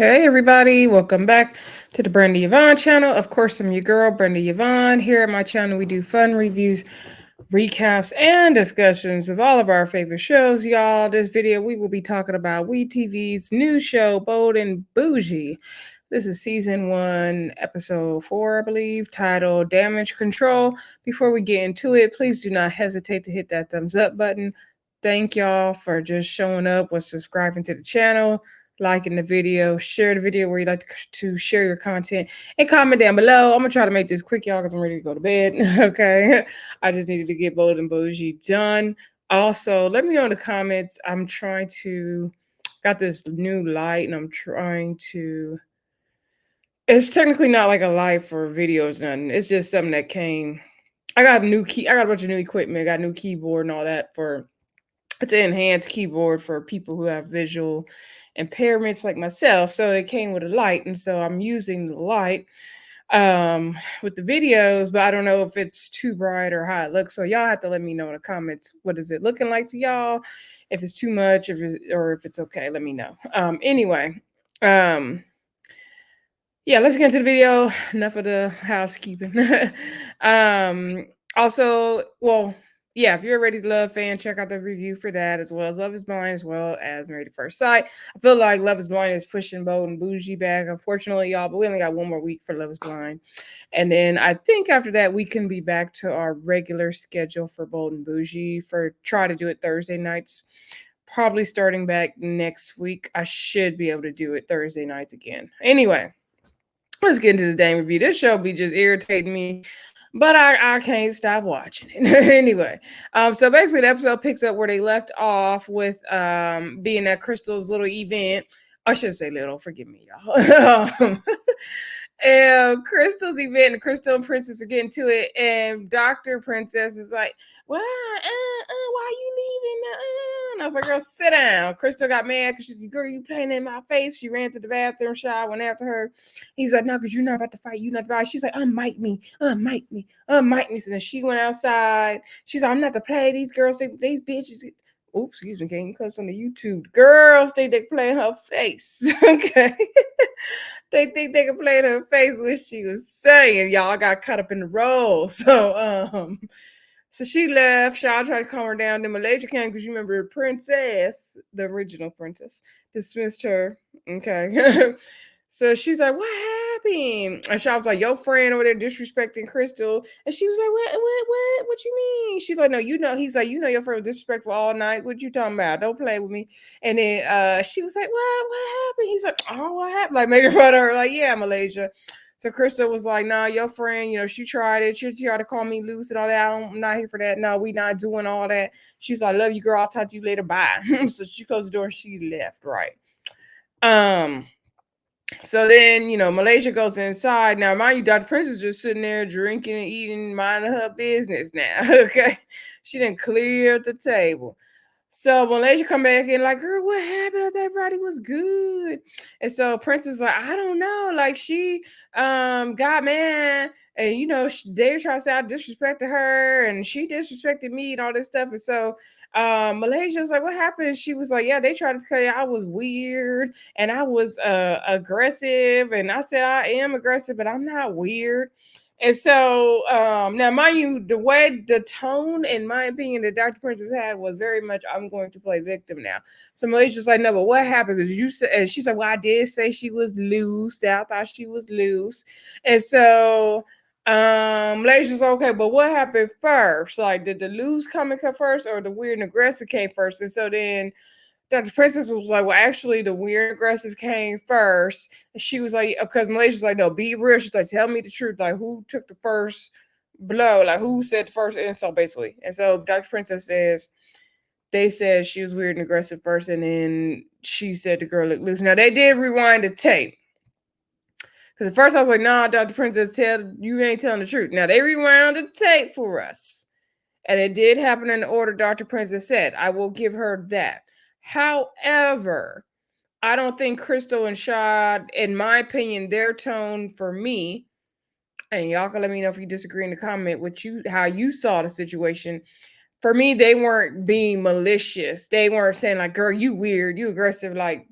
Hey everybody, welcome back to the Brenda Yvonne channel. Of course, I'm your girl, Brenda Yvonne. Here at my channel, we do fun reviews, recaps, and discussions of all of our favorite shows, y'all. This video, we will be talking about WeTV's new show, Bold and Bougie. This is season 1, episode 4, I believe, titled Damage Control. Before we get into it, please do not hesitate to hit that thumbs up button. Thank y'all for just showing up or subscribing to the channel, liking the video, share the video where you'd like to share your content, and comment down below. I'm gonna try to make this quick, y'all, because I'm ready to go to bed. Okay. I just needed to get Bold and Bougie done. Also, let me know in the comments. I'm trying to got this new light and I'm trying to, it's technically not like a light for videos, nothing. It's just something that came. I got a bunch of new equipment, I got a new keyboard and all that for it's an enhanced keyboard for people who have visual impairments like myself. So it came with a light, and so I'm using the light with the videos, but I don't know if it's too bright or how it looks. So y'all have to let me know in the comments, what is it looking like to y'all? If it's too much, or if it's okay, let me know. Anyway, yeah, let's get into the video. Enough of the housekeeping. Also, well, yeah, if you're a Ready to Love fan, check out the review for that, as well as Love is Blind, as well as Married at First Sight. I feel like Love is Blind is pushing Bold and Bougie back, unfortunately, y'all, but we only got one more week for Love is Blind. And then I think after that, we can be back to our regular schedule for Bold and Bougie, for try to do it Thursday nights. Probably starting back next week. I should be able to do it Thursday nights again. Anyway, let's get into this dang review. This show be just irritating me, but I can't stop watching it. Anyway, so basically the episode picks up where they left off with being at Crystal's little event. I should say little, forgive me, y'all. And Crystal's event, and Crystal and Princess are getting to it, and Dr. Princess is like, why are you leaving? And I was like, girl, sit down. Crystal got mad because she's like, girl, you playing in my face. She ran to the bathroom, Shy went after her. He was like, no, because you're not about to fight. You're not about to fight. She's like, unmic me. So then she went outside. She's like, I'm not to play. These girls, these bitches. Oops, excuse me, can't you cuss on the YouTube? Girls think they play in her face. Okay. They think they can play in her face what she was saying. Y'all got caught up in the role. So she left. Shaw tried to calm her down. Then Malaysia came because you remember Princess, the original princess, dismissed her. Okay. So she's like, what happened? And Shaw was like, your friend over there disrespecting Crystal. And she was like, what you mean? She's like, no, you know. He's like, you know your friend was disrespectful all night. What you talking about? Don't play with me. And then she was like, what happened? He's like, oh, what happened? Like making fun of her. Like, yeah, Malaysia. So Crystal was like, nah, your friend, she tried it. She tried to call me loose and all that. I'm not here for that. No, we not doing all that. She's like, love you, girl. I'll talk to you later. Bye. So she closed the door and she left, right? So then, Malaysia goes inside. Now, mind you, Dr. Prince is just sitting there drinking and eating, minding her business now. Okay. She didn't clear the table. So Malaysia come back in like, girl, what happened? I thought everybody was good. And so Princess like, I don't know. Like she got mad. And Dave tried to say I disrespected her and she disrespected me and all this stuff. And so Malaysia was like, what happened? She was like, yeah, they tried to tell you I was weird and I was aggressive. And I said I am aggressive, but I'm not weird. And so now, mind you, the tone, in my opinion, that Dr. Princess had was very much, I'm going to play victim now. So Malaysia's like, no, but what happened? Because you said, and she's like, well, I did say she was loose. I thought she was loose. And so Malaysia's okay, but what happened first? Like, did the loose come first, or the weird and aggressive came first? And so then Dr. Princess was like, well, actually, the weird and aggressive came first. And she was like, because Malaysia's like, no, be real. She's like, tell me the truth. Like, who took the first blow? Like, who said the first insult, basically? And so Dr. Princess says, they said she was weird and aggressive first, and then she said the girl looked loose. Now, they did rewind the tape. Because at first I was like, nah, Dr. Princess, you ain't telling the truth. Now, they rewound the tape for us. And it did happen in the order Dr. Princess said. I will give her that. However, I don't think Crystal and Shad, in my opinion, their tone for me, and y'all can let me know if you disagree in the comment with how you saw the situation. For me, they weren't being malicious. They weren't saying like, girl, you weird, you aggressive. Like,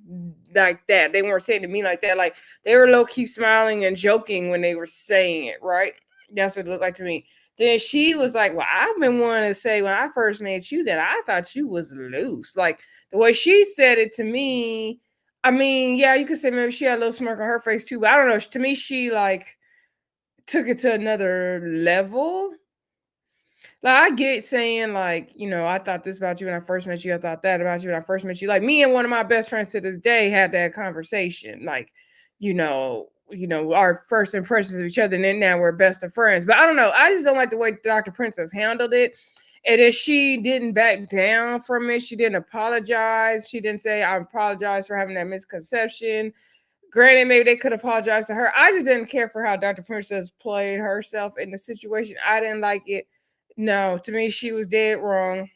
like that. They weren't saying to me like that. Like they were low key smiling and joking when they were saying it, right? That's what it looked like to me. Then she was like, "Well, I've been wanting to say when I first met you that I thought you was loose." Like the way she said it to me, I mean, yeah, you could say maybe she had a little smirk on her face too, but I don't know. To me, she like took it to another level. Like I get saying like, I thought this about you when I first met you. I thought that about you when I first met you. Like me and one of my best friends to this day had that conversation. Like, our first impressions of each other, and then now we're best of friends. But I don't know. I just don't like the way Dr. Princess handled it. And if she didn't back down from it, she didn't apologize. She didn't say, I apologize for having that misconception. Granted, maybe they could apologize to her. I just didn't care for how Dr. Princess played herself in the situation. I didn't like it. No, to me, she was dead wrong.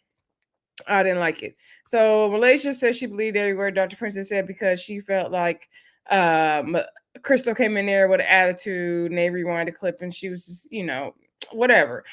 I didn't like it. So Malaysia says she believed every word Dr. Princess said because she felt like um, Crystal came in there with an attitude and they rewind the clip and she was just, whatever.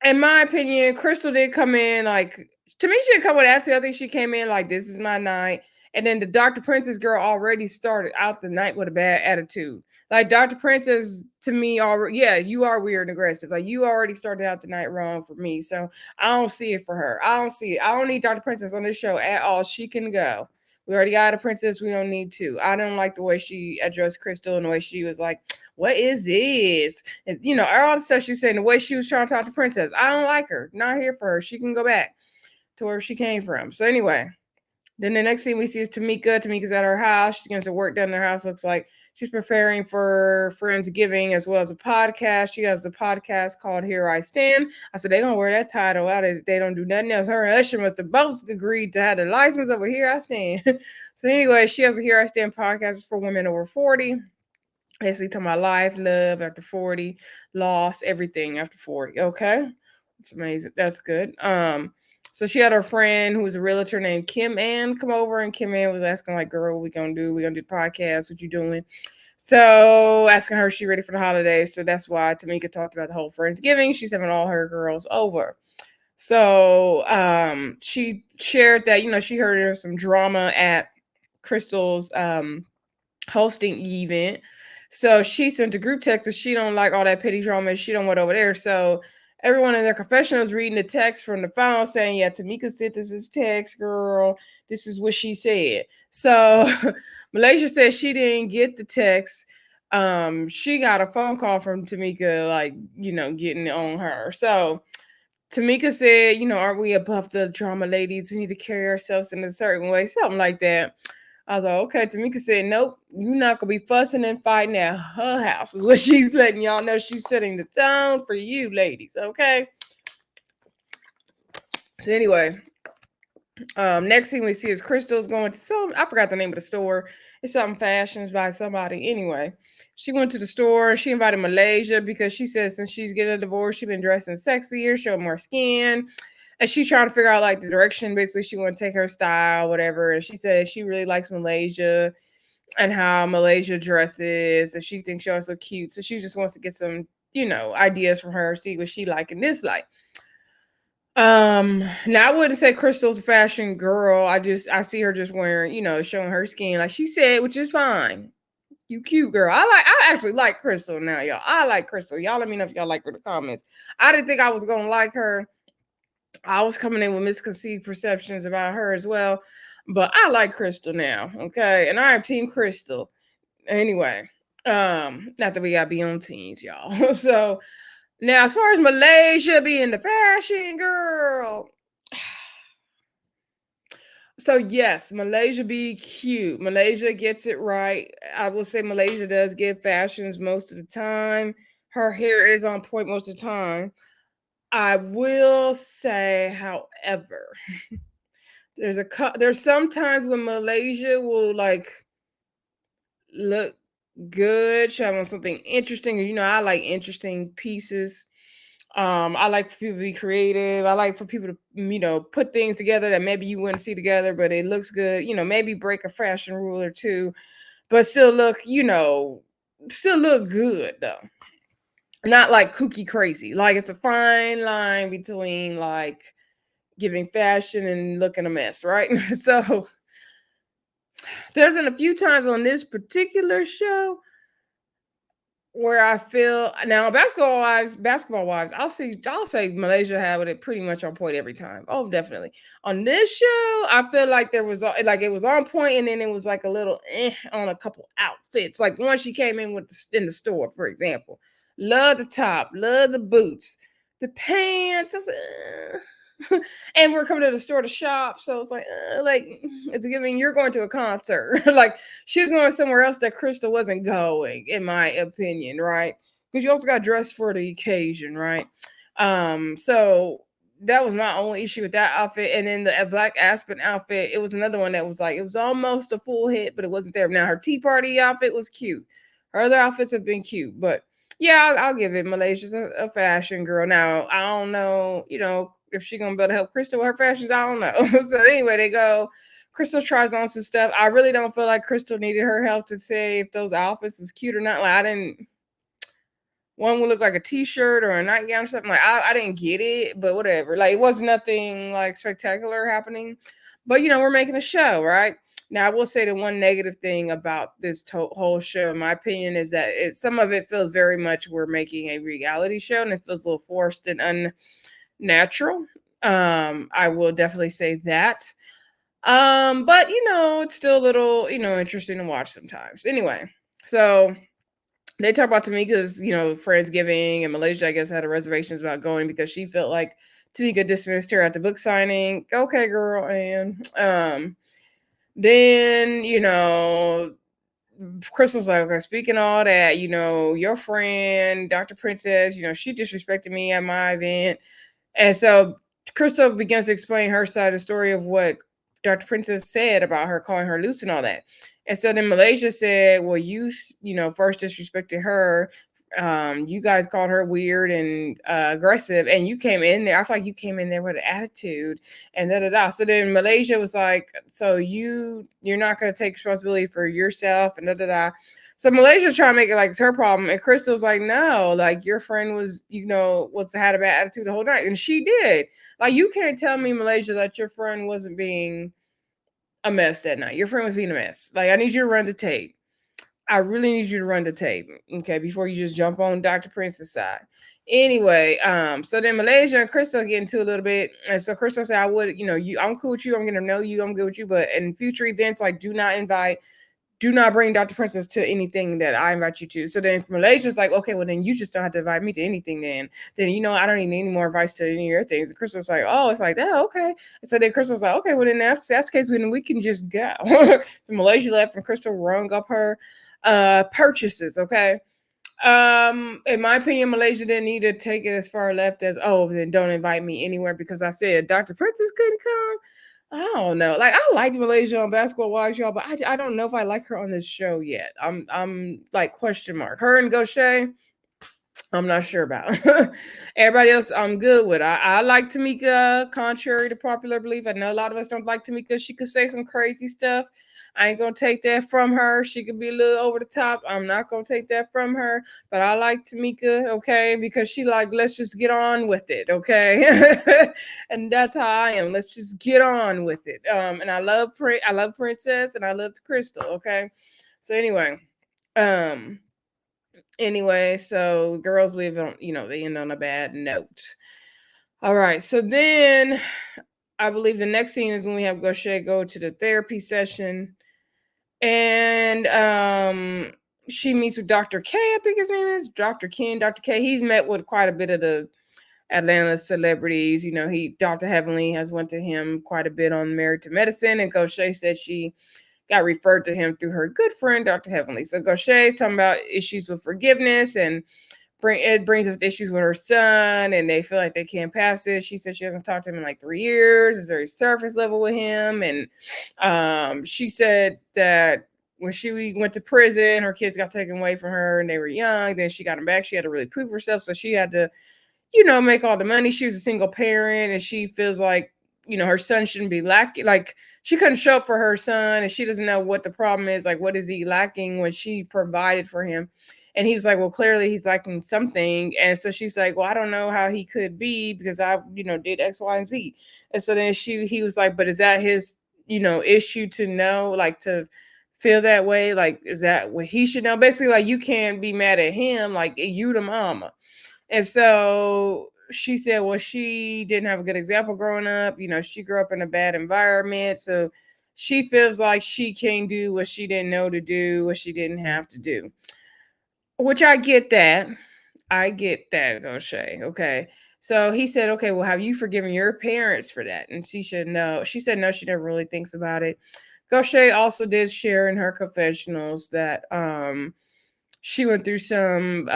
In my opinion, Crystal did come in like, to me, she didn't come with attitude. I think she came in like, this is my night. And then the Dr. Princess girl already started out the night with a bad attitude. Like Dr. Princess, to me, already, yeah, you are weird and aggressive. Like you already started out the night wrong for me. So I don't see it for her. I don't see it. I don't need Dr. Princess on this show at all. She can go. We already got a princess. We don't need to. I don't like the way she addressed Crystal and the way she was like, what is this? And, all the stuff she was saying, the way she was trying to talk to Princess. I don't like her. Not here for her. She can go back to where she came from. So anyway, then the next thing we see is Tameka. Tameka's at her house. She's getting some work done in her house. Looks like she's preparing for Friendsgiving as well as a podcast. She has a podcast called Here I Stand. I said, they don't wear that title out. They don't do nothing else. Her and Usher must have both agreed to have the license over Here I Stand. So anyway, she has a Here I Stand podcast. It's for women over 40. Basically talking about life, love after 40, loss, everything after 40. Okay. It's amazing. That's good. So she had her friend who was a realtor named Kim Ann come over, and Kim Ann was asking, like, girl, what we gonna do? We gonna do the podcast, what you doing? So asking her, she ready for the holidays. So that's why Tameka talked about the whole Friendsgiving. She's having all her girls over. So she shared that, she heard there was some drama at Crystal's hosting event. So she sent a group text that she don't like all that petty drama and she don't want over there. So everyone in their confessional is reading the text from the phone saying, yeah, Tameka sent this text, girl. This is what she said. So Malaysia said she didn't get the text. She got a phone call from Tameka, like, getting on her. So Tameka said, aren't we above the drama, ladies? We need to carry ourselves in a certain way, something like that. I was like, okay. Tameka said, nope, you're not going to be fussing and fighting at her house, is what she's letting y'all know. She's setting the tone for you, ladies, okay? So anyway, next thing we see is Crystal's going to I forgot the name of the store. It's something fashions by somebody. Anyway, she went to the store. She invited Malaysia because she said since she's getting a divorce, she's been dressing sexier, showing more skin. And she's trying to figure out like the direction. Basically, she want to take her style, whatever. And she said she really likes Malaysia and how Malaysia dresses. And she thinks she's so cute. So she just wants to get some, ideas from her, see what she like and dislike. Now I wouldn't say Crystal's a fashion girl. I see her just wearing, showing her skin, like she said, which is fine. You cute girl. I actually like Crystal now, y'all. I like Crystal. Y'all let me know if y'all like her in the comments. I didn't think I was gonna like her. I was coming in with misconceived perceptions about her as well. But I like Crystal now. Okay. And I am Team Crystal. Anyway. Not that we gotta be on teams, y'all. So now, as far as Malaysia being the fashion girl, so yes, Malaysia be cute. Malaysia gets it right. I will say Malaysia does give fashions most of the time. Her hair is on point most of the time. I will say, however, there's sometimes when Malaysia will like look good, showing something interesting. I like interesting pieces. I like for people to be creative. I like for people to, put things together that maybe you wouldn't see together, but it looks good. Maybe break a fashion rule or two, but still look, still look good though. Not like kooky crazy. Like it's a fine line between like giving fashion and looking a mess, right? So There's been a few times on this particular show where I feel now basketball wives, I'll say Malaysia had it pretty much on point every time. Oh, definitely. On this show, I feel like there was like it was on point, and then it was like a little on a couple outfits. Like the one she came in with in the store, for example. Love the top, love the boots, the pants. I was and we're coming to the store to shop, so it's like it's giving you're going to a concert. Like she was going somewhere else that Crystal wasn't going, in my opinion, right? Because you also got dressed for the occasion, right? So that was my only issue with that outfit. And then the black Aspen outfit, it was another one that was like it was almost a full hit, but it wasn't there. Now her tea party outfit was cute. Her other outfits have been cute, but yeah, I'll give it. Malaysia's a fashion girl. Now I don't know, if she gonna be able to help Crystal with her fashions. I don't know. So anyway, they go. Crystal tries on some stuff. I really don't feel like Crystal needed her help to say if those outfits was cute or not. Like I didn't. One would look like a t-shirt or a nightgown or something. Like I didn't get it, but whatever. Like it was nothing like spectacular happening. But we're making a show, right? Now I will say the one negative thing about this whole show, in my opinion, is that some of it feels very much we're making a reality show, and it feels a little forced and unnatural. I will definitely say that. But it's still a little, interesting to watch sometimes. Anyway, so they talk about Tameka's, Friendsgiving, and Malaysia, I guess, had a reservations about going because she felt like Tameka dismissed her at the book signing. Okay, girl. And then, Crystal's like, okay, speaking all that, your friend, Dr. Princess, she disrespected me at my event. And so Crystal begins to explain her side of the story of what Dr. Princess said about her calling her loose and all that. And so then Malaysia said, well, first disrespected her. You guys called her weird and aggressive, and you came in there. I feel like you came in there with an attitude and da da da. So then Malaysia was like, so you're not gonna take responsibility for yourself and da da da. So Malaysia's trying to make it like it's her problem, and Crystal's like, no, like your friend was, had a bad attitude the whole night, and she did. Like you can't tell me, Malaysia, that your friend wasn't being a mess that night. Your friend was being a mess. Like I need you to run the tape. I really need you to run the tape, okay, before you just jump on Dr. Prince's side. Anyway, so then Malaysia and Crystal get into a little bit, and so Crystal said, "I would, I'm cool with you. I'm gonna know you. I'm good with you, but in future events, like, do not bring Dr. Princess to anything that I invite you to." So then Malaysia's like, okay, well then you just don't have to invite me to anything then, I don't need any more advice to any of your things. And Crystal's like, oh, it's like that, okay. And so then Crystal's like, okay, well then that's the case, then we can just go. So Malaysia left and Crystal rung up her purchases, okay. In my opinion, Malaysia didn't need to take it as far left as, oh, then don't invite me anywhere because I said Dr. Princess couldn't come. I don't know. Like I liked Malaysia on Basketball Wives, y'all, but I don't know if I like her on this show yet. I'm like question mark. Her and Gocha, I'm not sure about. Everybody else, I'm good with. I like Tameka, contrary to popular belief. I know a lot of us don't like Tameka. She could say some crazy stuff. I ain't gonna take that from her. She could be a little over the top. I'm not gonna take that from her. But I like Tameka, okay, because she like, let's just get on with it, okay. And that's how I am. Let's just get on with it. And I love Princess, and I love Crystal, okay. So anyway, so girls live on, they end on a bad note. All right, so then I believe the next scene is when we have Gocha go to the therapy session, and she meets with Dr. K, I think his name is Dr. Ken. Dr. K, he's met with quite a bit of the Atlanta celebrities. Dr. Heavenly has went to him quite a bit on Married to Medicine, and Gocha said she got referred to him through her good friend, Dr. Heavenly. So Gocha is talking about issues with forgiveness, and it brings up issues with her son, and they feel like they can't pass it. She said she hasn't talked to him in like 3 years. It's very surface level with him. And she said that when she went to prison, her kids got taken away from her and they were young. Then she got them back. She had to really prove herself. So she had to, make all the money. She was a single parent, and she feels like, her son shouldn't be lacking. Like she couldn't show up for her son, and she doesn't know what the problem is. Like, what is he lacking when she provided for him? And he was like, well, clearly he's lacking something. And so she's like, well, I don't know how he could be because I, did X, Y, and Z. And so then he was like, but is that his, issue to know, like to feel that way. Like, is that what he should know? Basically, like you can't be mad at him, like you the mama. And so she said, well, she didn't have a good example growing up. She grew up in a bad environment. So she feels like she can't do what she didn't know to do, what she didn't have to do. Which I get that. I get that, O'Shea. Okay. So he said, okay, well, have you forgiven your parents for that? And she said, no. She said, no, she never really thinks about it. Gaucher also did share in her confessionals that she went through some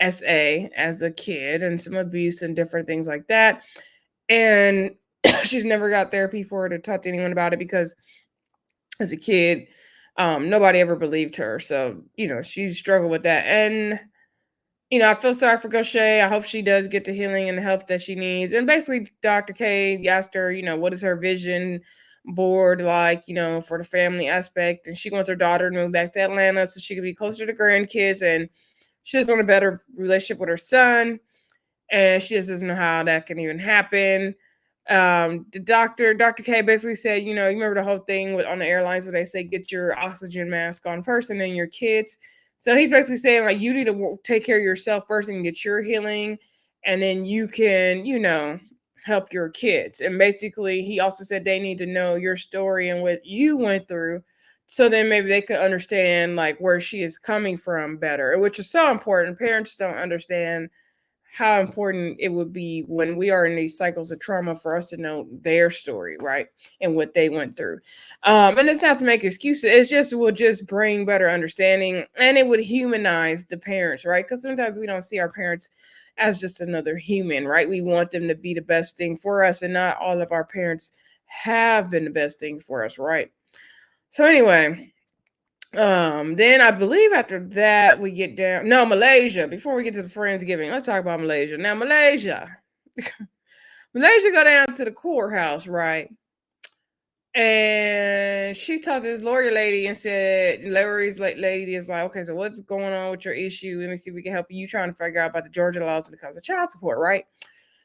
SA as a kid and some abuse and different things like that. And she's never got therapy for her to talk to anyone about it because as a kid, nobody ever believed her. So, she struggled with that. And I feel sorry for Gaucher. I hope she does get the healing and the help that she needs. And basically, Dr. K asked her, what is her vision board like, for the family aspect. And she wants her daughter to move back to Atlanta so she could be closer to grandkids. And she just want a better relationship with her son. And she just doesn't know how that can even happen. The Dr. K basically said, you remember the whole thing on the airlines where they say get your oxygen mask on first and then your kids. So he's basically saying like you need to take care of yourself first and get your healing, and then you can, help your kids. And basically, he also said they need to know your story and what you went through, so then maybe they could understand like where she is coming from better, which is so important. Parents don't understand how important it would be when we are in these cycles of trauma for us to know their story, right? And what they went through. And it's not to make excuses. It's just will just bring better understanding, and it would humanize the parents, right? Because sometimes we don't see our parents as just another human, right? We want them to be the best thing for us, and not all of our parents have been the best thing for us, right? So anyway, then I believe after that we get down. No, Malaysia. Before we get to the Friendsgiving, let's talk about Malaysia. Now, Malaysia. Malaysia go down to the courthouse, right? And she talked to this lawyer lady and said, Larry's lady is like, okay, so what's going on with your issue? Let me see if we can help you trying to figure out about the Georgia laws when it comes to child support, right?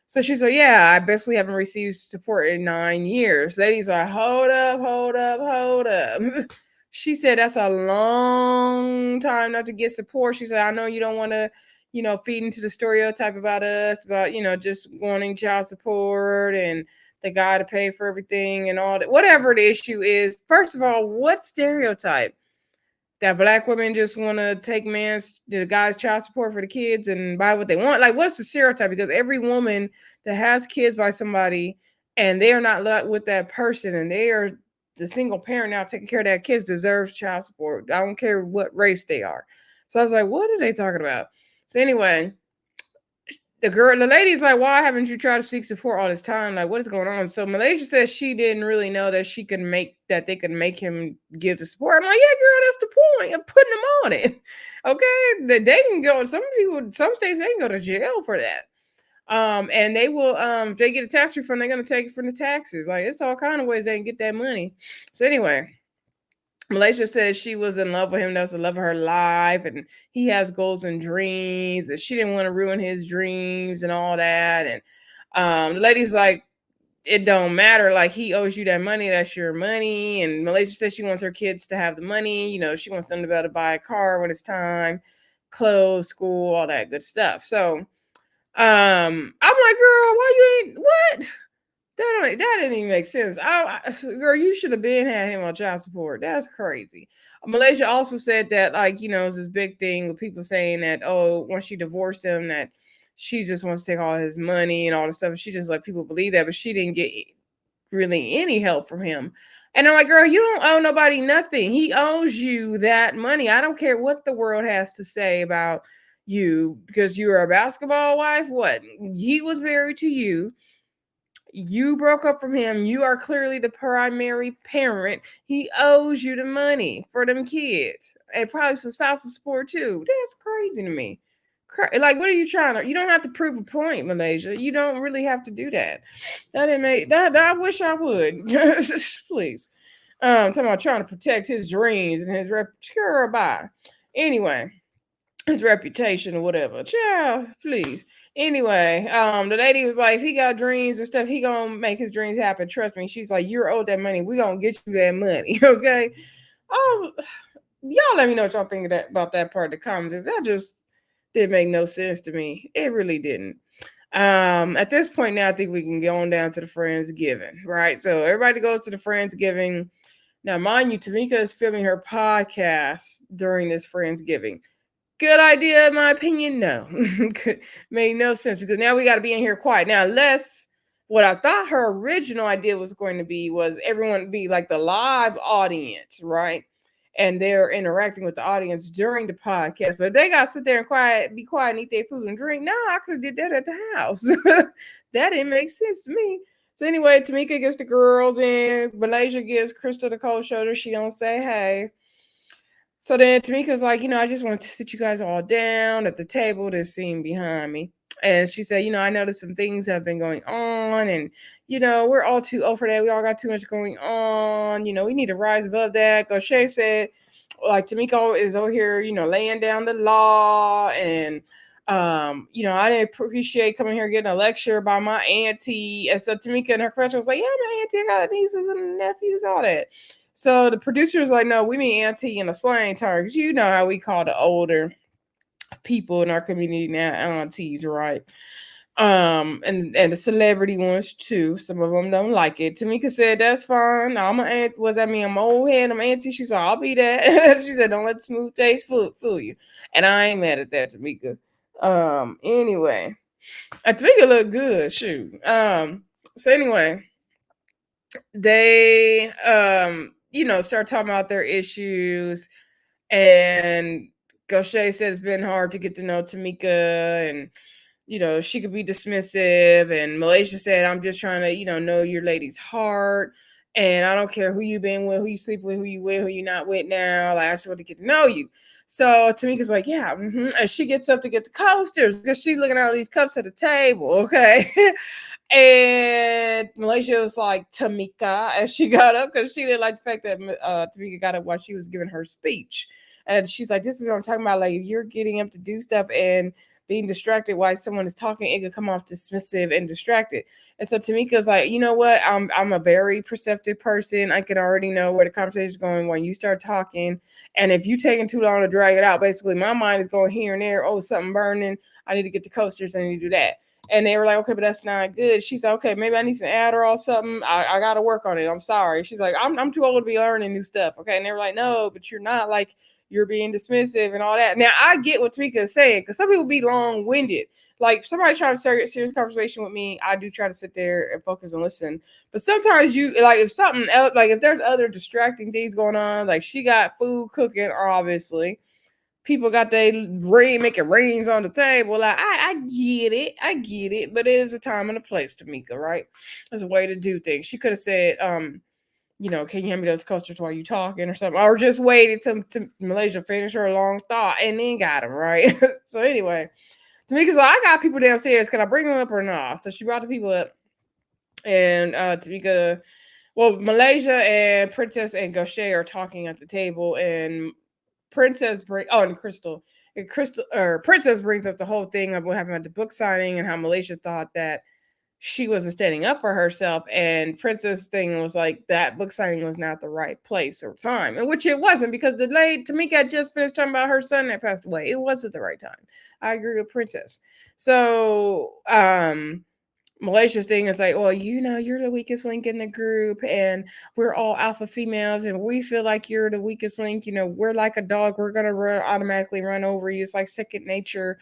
So she's like, yeah, I basically haven't received support in 9 years. Lady's like, hold up, hold up, hold up. She said that's a long time not to get support. She said, I know you don't want to, feed into the stereotype about us, about, just wanting child support and the guy to pay for everything and all that. Whatever the issue is, first of all, what stereotype? That black women just want to take the guy's child support for the kids and buy what they want. Like, what's the stereotype? Because every woman that has kids by somebody and they are not with that person and they are the single parent now taking care of that kids deserves child support. I don't care what race they are. So I was like, what are they talking about? So anyway, the lady's like, why haven't you tried to seek support all this time? Like, what is going on? So Malaysia says she didn't really know that they could make him give the support. I'm like, yeah, girl, that's the point of putting them on it. Okay. That they can go, some states they can go to jail for that. And they will, if they get a tax refund, they're gonna take it from the taxes. Like, it's all kind of ways they can get that money. So anyway, Malaysia says she was in love with him. That was the love of her life. And he has goals and dreams. And she didn't want to ruin his dreams and all that. And the lady's like, it don't matter. Like, he owes you that money. That's your money. And Malaysia says she wants her kids to have the money. She wants them to be able to buy a car when it's time, clothes, school, all that good stuff. So I'm like, girl, why you ain't what? That didn't even make sense. Girl, you should have been had him on child support. That's crazy. Malaysia also said that, like, it's this big thing with people saying that, oh, once she divorced him, that she just wants to take all his money and all this stuff. She just let people believe that, but she didn't get really any help from him. And I'm like, girl, you don't owe nobody nothing. He owes you that money. I don't care what the world has to say about you because you are a basketball wife. What? He was married to you. You broke up from him. You are clearly the primary parent. He owes you the money for them kids and probably some spousal support too. That's crazy to me. Like, what are you trying to? You don't have to prove a point, Malaysia. You don't really have to do that. That didn't make that. I wish I would. Please. Talking about trying to protect his dreams and his girl. Bye. Anyway. his reputation or whatever. Child, please. Anyway, the lady was like, if he got dreams and stuff, he gonna make his dreams happen. Trust me. She's like, you're owed that money. We gonna get you that money, okay? Oh, y'all let me know what y'all think of that about that part of the comments. That just didn't make no sense to me. It really didn't. At this point now, I think we can go on down to the Friendsgiving, right? So everybody goes to the Friendsgiving. Now, mind you, Tameka is filming her podcast during this Friendsgiving. Good idea, in my opinion. No, made no sense because now we got to be in here quiet. Now, unless what I thought her original idea was going to be was everyone be like the live audience, right? And they're interacting with the audience during the podcast, but they got to sit there and be quiet, and eat their food and drink. No, I could have did that at the house. That didn't make sense to me. So anyway, Tameka gets the girls in. Malaysia gives Crystal the cold shoulder. She don't say hey. So then Tamika's like, I just want to sit you guys all down at the table that's seen behind me. And she said, I noticed some things have been going on, and we're all too old for that. We all got too much going on. We need to rise above that. Gocha said, like Tamika is over here, laying down the law, and I didn't appreciate coming here getting a lecture by my auntie. And so Tamika and her friends was like, yeah, my auntie, I got nieces and nephews, all that. So the producer was like, no, we mean auntie in a slang term, because you know how we call the older people in our community now aunties, right? And the celebrity ones too. Some of them don't like it. Tameka said, that's fine. I'm an aunt. Was that mean I'm old head? I'm auntie. She said, I'll be that. She said, don't let the smooth taste fool you. And I ain't mad at that, Tameka. Anyway. Tameka looked good, shoot. So anyway, they start talking about their issues, and Gaucher said it's been hard to get to know Tameka, and she could be dismissive, and Malaysia said, I'm just trying to know your lady's heart, and I don't care who you been with, who you sleep with, who you not with now, like I just want to get to know you. So Tamika's like, yeah, and she gets up to get the coasters because she's looking at all these cups at the table, okay. And Malaysia was like, Tameka, as she got up, because she didn't like the fact that Tameka got up while she was giving her speech. And she's like, this is what I'm talking about. Like, if you're getting up to do stuff and being distracted while someone is talking, it could come off dismissive and distracted. And so Tamika's like, you know what? I'm a very perceptive person. I can already know where the conversation is going when you start talking. And if you taking too long to drag it out, basically my mind is going here and there. Oh, something burning. I need to get the coasters. I need to do that. And they were like, okay, but that's not good. She said, okay, maybe I need some Adderall or something. I got to work on it. I'm sorry. She's like, I'm too old to be learning new stuff. Okay. And they were like, no, but you're not, like, you're being dismissive and all that. Now, I get what Tameka is saying, because some people be long-winded. Like, somebody trying to start a serious conversation with me, I do try to sit there and focus and listen. But sometimes you, like, if something else, like, if there's other distracting things going on, like she got food cooking, obviously. People got their making rings on the table. Like, I get it, but it is a time and a place, Tameka, right? There's a way to do things. She could have said, can you hand me those coasters while you talking or something? Or just waited to Malaysia finish her long thought and then got them, right? So anyway, Tameka's like, I got people downstairs. Can I bring them up or not? So she brought the people up, and Tameka, Malaysia and Princess and Gaucher are talking at the table, and Princess and Crystal. And Princess brings up the whole thing of what happened at the book signing and how Malaysia thought that she wasn't standing up for herself, and Princess thing was like that book signing was not the right place or time, and which it wasn't, because the lady Tameka had just finished talking about her son that passed away. It wasn't the right time. I agree with Princess. So Malaysia's thing is like, well, you're the weakest link in the group, and we're all alpha females, and we feel like you're the weakest link. We're like a dog. We're gonna automatically run over you. It's like second nature.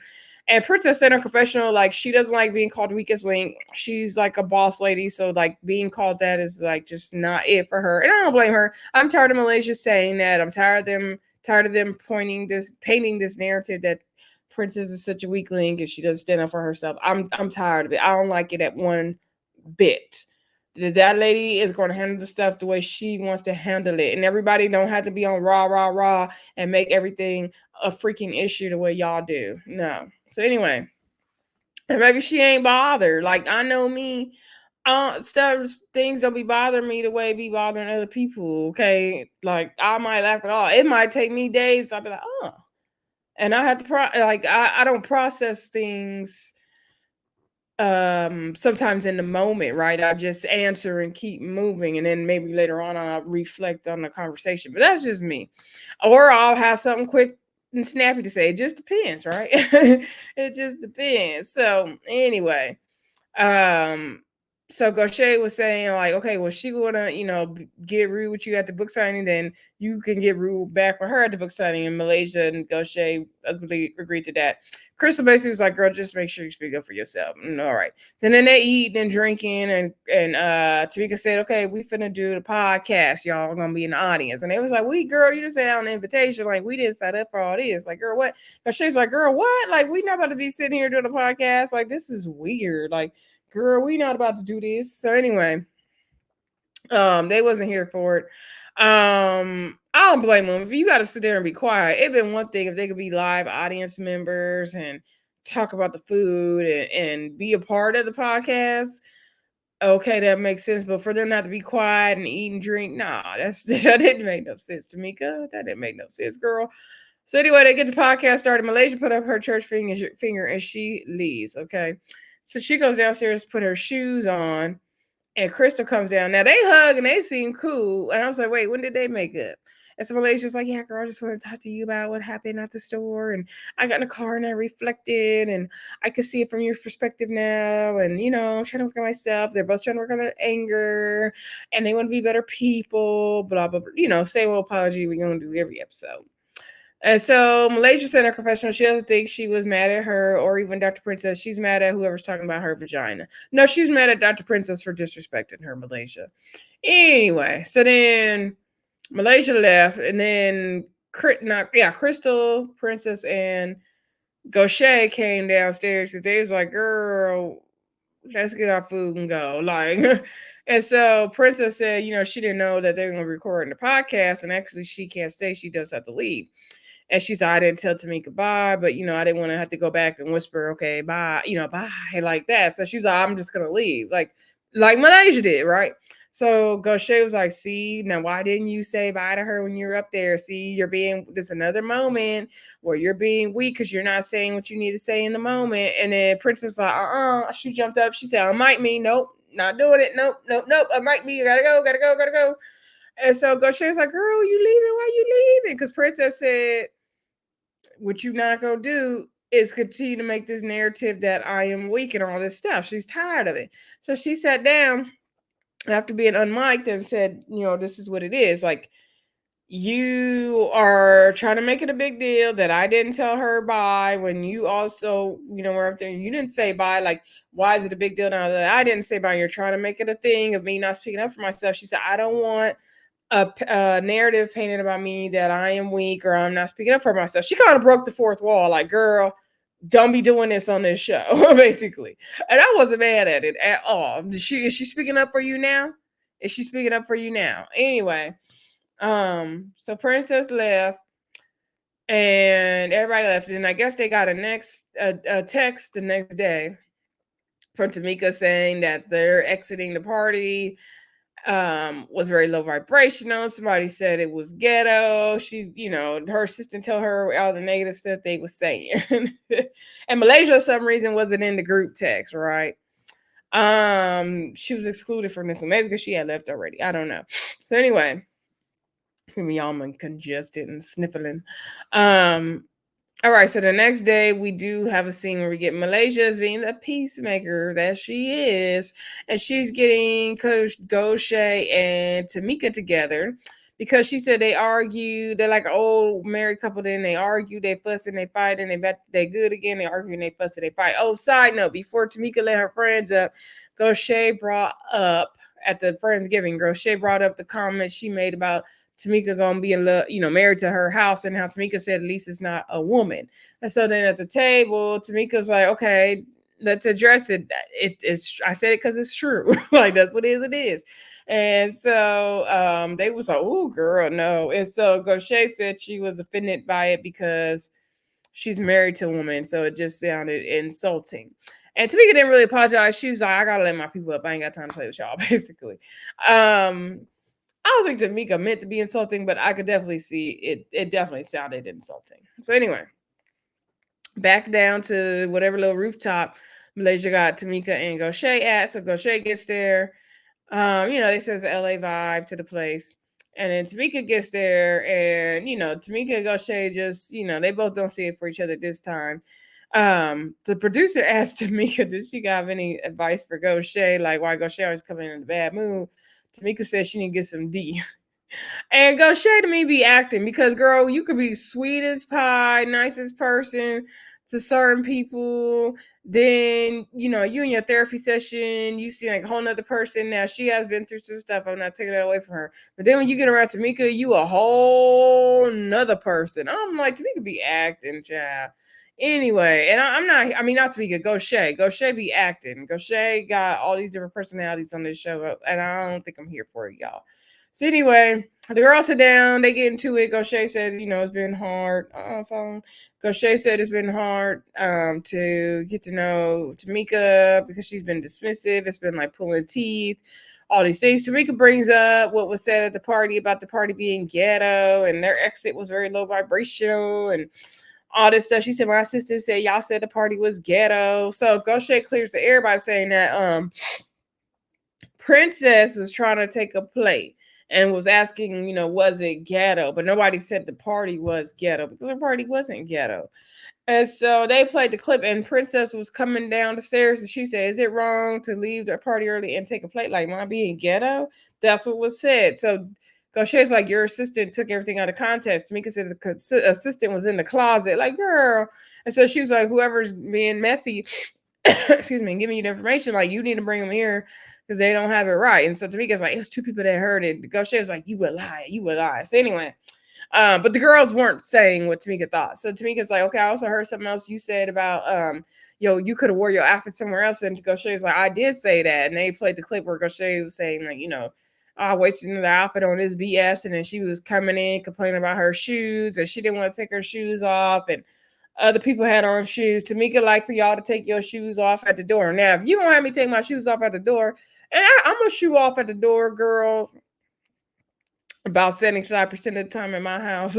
And Princess in her confessional, like, she doesn't like being called weakest link. She's like a boss lady, so like being called that is like just not it for her. And I don't blame her. I'm tired of Malaysia saying that. I'm tired of them painting this narrative that Princess is such a weak link and she doesn't stand up for herself. I'm tired of it. I don't like it at one bit. That lady is going to handle the stuff the way she wants to handle it, and everybody don't have to be on rah and make everything a freaking issue the way y'all do. No. So anyway, and maybe she ain't bothered. Like, I know me, things don't be bothering me the way it be bothering other people. Okay, like I might laugh at all. It might take me days. I'll be like, oh. And I have to I don't process things sometimes in the moment, right? I just answer and keep moving, and then maybe later on I'll reflect on the conversation. But that's just me. Or I'll have something quick and snappy to say. It just depends, right? It just depends. So anyway, um, so Gaucher was saying like, okay, well, she gonna, get rude with you at the book signing, then you can get rude back with her at the book signing in Malaysia, and Gaucher agreed to that. Crystal basically was like, girl, just make sure you speak up for yourself. All right. So then they eating and drinking, and Tameka said, okay, we finna do the podcast. Y'all are gonna be in the audience. And they was like, we girl, you just sat out an invitation. Like, we didn't set up for all this. Like, girl, what? Gaucher's like, girl, what? Like, we not about to be sitting here doing a podcast. Like, this is weird. Like, girl, we not about to do this. So anyway, they wasn't here for it. I don't blame them. If you got to sit there and be quiet, it'd been one thing if they could be live audience members and talk about the food and be a part of the podcast. Okay, that makes sense. But for them not to be quiet and eat and drink, nah, that didn't make no sense, Tameka. That didn't make no sense, girl. So anyway, they get the podcast started. Malaysia put up her church finger and she leaves. Okay, so she goes downstairs, put her shoes on, and Crystal comes down. Now they hug and they seem cool. And I was like, wait, when did they make up? And so Malaysia's like, yeah, girl, I just want to talk to you about what happened at the store. And I got in the car and I reflected and I could see it from your perspective now. And, I'm trying to work on myself. They're both trying to work on their anger and they want to be better people, blah, blah, blah. Same old apology we're going to do every episode. And so Malaysia said in her confessional she doesn't think she was mad at her or even Dr. Princess. She's mad at whoever's talking about her vagina. No, she's mad at Dr. Princess for disrespecting her, Malaysia. Anyway, so then Malaysia left, and then Crystal, Princess, and Gaucher came downstairs because they was like, girl, let's get our food and go. Like, and so Princess said, she didn't know that they were going to record the podcast, and actually she can't stay. She does have to leave. And she said, I didn't tell Tameka bye, but I didn't want to have to go back and whisper, okay, bye, bye, like that. So she was like, I'm just gonna leave. Like Malaysia did, right? So Gaucher was like, see, now why didn't you say bye to her when you're up there? See, you're being this another moment where you're being weak because you're not saying what you need to say in the moment. And then Princess was like, she jumped up, she said, unmic me, nope, not doing it, nope, unmic me, you gotta go. And so Gaucher's like, girl, you leaving? Why you leaving? Because Princess said, what you not gonna do is continue to make this narrative that I am weak and all this stuff. She's tired of it. So she sat down after being unmiked and said, this is what it is. Like, you are trying to make it a big deal that I didn't tell her bye when you also, were up there and you didn't say bye. Like, why is it a big deal now that I didn't say bye? You're trying to make it a thing of me not speaking up for myself. She said, I don't want a narrative painted about me that I am weak or I'm not speaking up for myself. She kind of broke the fourth wall, like, girl, don't be doing this on this show, basically. And I wasn't mad at it at all. Is she speaking up for you now? Is she speaking up for you now? Anyway, so Princess left and everybody left. And I guess they got a text the next day from Tameka saying that they're exiting the party. Was very low vibrational. Somebody said it was ghetto. She, her assistant told her all the negative stuff they was saying. And Malaysia for some reason wasn't in the group text, right? She was excluded from this one, maybe because she had left already. I don't know. So anyway, me all congested and sniffling. All right, so the next day we do have a scene where we get Malaysia as being the peacemaker that she is, and she's getting Coach Gaucher and Tameka together because she said they argue. They're like an old married couple. Then they argue, they fuss and they fight, and they good again. They argue and they fuss and they fight. Oh, side note: before Tameka let her friends up, Gaucher brought up at the Friendsgiving. Gaucher brought up the comment she made about Tameka gonna be married to her house, and how Tameka said at least it's not a woman. And so then at the table, Tameka's like, okay, let's address it. It's I said it because it's true. Like, that's what it is. And so they was like, oh girl, no. And so Gaucher said she was offended by it because she's married to a woman, so it just sounded insulting. And Tameka didn't really apologize. She was like, I gotta let my people up. I ain't got time to play with y'all, basically. I don't think Tameka meant to be insulting, but I could definitely see it. It definitely sounded insulting. So anyway, Back down to whatever little rooftop Malaysia got Tameka and Gocha at. So Gocha gets there. They says the LA vibe to the place. And then Tameka gets there, and Tameka and Gocha just, they both don't see it for each other this time. The producer asked Tameka, did she have any advice for Gocha? Like, why Gocha always coming in a bad mood? Tameka said she need to get some D. And Gocha to me be acting because, girl, you could be sweet as pie, nicest person to certain people. Then, you in your therapy session, you see like a whole nother person. Now, she has been through some stuff. I'm not taking that away from her. But then when you get around Tameka, you a whole nother person. I'm like, Tameka be acting, child. Anyway, and I'm not, I mean, not Tameka, Gocha. Gocha be acting. Gocha got all these different personalities on this show, and I don't think I'm here for it, y'all. So anyway, the girls sit down, they get into it. Gocha said, it's been hard. Phone. Gocha said it's been hard to get to know Tameka because she's been dismissive. It's been like pulling teeth, all these things. Tameka brings up what was said at the party about the party being ghetto and their exit was very low vibrational and all this stuff. She said, my assistant said, y'all said the party was ghetto. So Gocha clears the air by saying that Princess was trying to take a plate and was asking, was it ghetto? But nobody said the party was ghetto because the party wasn't ghetto. And so they played the clip, and Princess was coming down the stairs, and she said, is it wrong to leave the party early and take a plate like mom being ghetto? That's what was said. So Gaucher's like, your assistant took everything out of context. Tameka said the assistant was in the closet. Like, girl. And so she was like, whoever's being messy, excuse me, giving you the information, like, you need to bring them here because they don't have it right. And so Tameka's like, it's two people that heard it. Gaucher was like, you would lie. So anyway, but the girls weren't saying what Tameka thought. So Tameka's like, okay, I also heard something else you said about, you could have wore your outfit somewhere else. And Gaucher was like, I did say that. And they played the clip where Gaucher was saying, like, I wasted another outfit on this BS. And then she was coming in complaining about her shoes and she didn't want to take her shoes off. And other people had on shoes. Tameka like for y'all to take your shoes off at the door. Now, if you don't have me take my shoes off at the door, and I'm gonna shoe off at the door, girl, about 75% of the time in my house.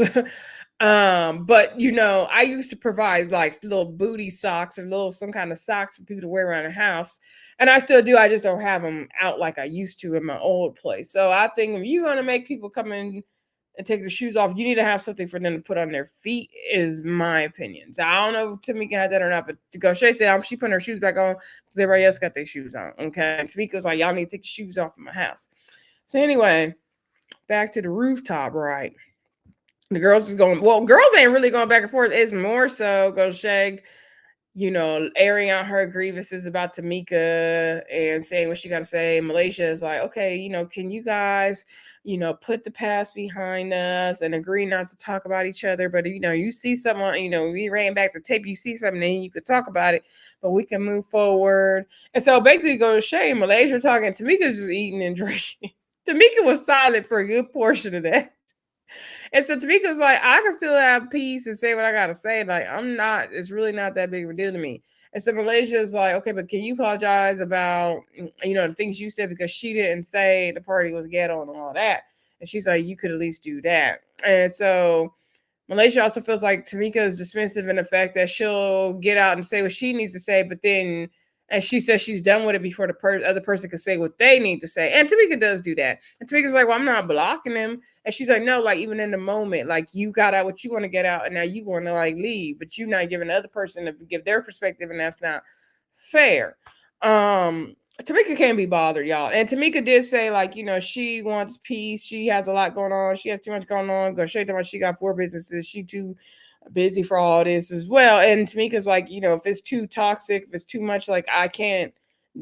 But I used to provide like little booty socks and some kind of socks for people to wear around the house. And I still do. I just don't have them out like I used to in my old place. So I think if you're gonna make people come in and take the shoes off, you need to have something for them to put on their feet, is my opinion. So I don't know if Tameka had that or not, but Gaucher said she putting her shoes back on because everybody else got their shoes on. Okay. And Tameka was like, y'all need to take the shoes off in my house. So anyway, back to the rooftop, right? The girls girls ain't really going back and forth. It's more so Gaucher, airing out her grievances about Tameka and saying what she got to say. Malaysia is like, okay, can you guys, put the past behind us and agree not to talk about each other? But, you see someone, we ran back the tape, you see something, then you could talk about it, but we can move forward. And so basically Gaucher and Malaysia talking, Tameka's just eating and drinking. Tameka was silent for a good portion of that. And so Tameka was like, I can still have peace and say what I gotta say. Like, it's really not that big of a deal to me. And so Malaysia is like, okay, but can you apologize about, the things you said because she didn't say the party was ghetto and all that. And she's like, you could at least do that. And so Malaysia also feels like Tameka is dismissive in the fact that she'll get out and say what she needs to say, but then, and she says she's done with it before the other person can say what they need to say. And Tameka does do that. And Tameka's like, well, I'm not blocking him. And she's like, no, like even in the moment, like you got out what you want to get out and now you want to like leave, but you're not giving the other person to give their perspective and that's not fair. Tameka can't be bothered, y'all. And Tameka did say, like, she wants peace. She has a lot going on. She has too much going on. Go straight to what she got 4 businesses. She too busy for all this as well. And Tameka's like, if it's too toxic, if it's too much, like I can't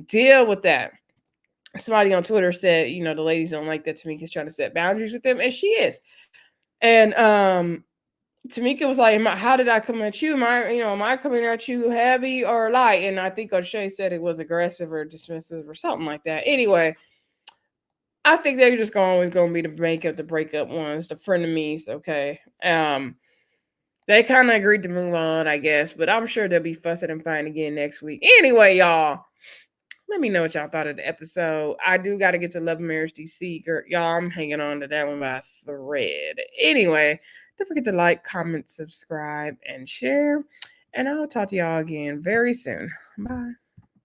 deal with that. Somebody on Twitter said, the ladies don't like that Tameka's trying to set boundaries with them, and she is. And Tameka was like, how did I come at you? Am I coming at you heavy or light? And I think O'Shea said it was aggressive or dismissive or something like that. Anyway, I think they're just always going to be the breakup ones, the frenemies, okay? They kind of agreed to move on, I guess, but I'm sure they'll be fussing and fighting again next week. Anyway, y'all, let me know what y'all thought of the episode. I do got to get to Love and Marriage DC. Girl, y'all, I'm hanging on to that one by a thread. Anyway, don't forget to like, comment, subscribe, and share. And I'll talk to y'all again very soon. Bye.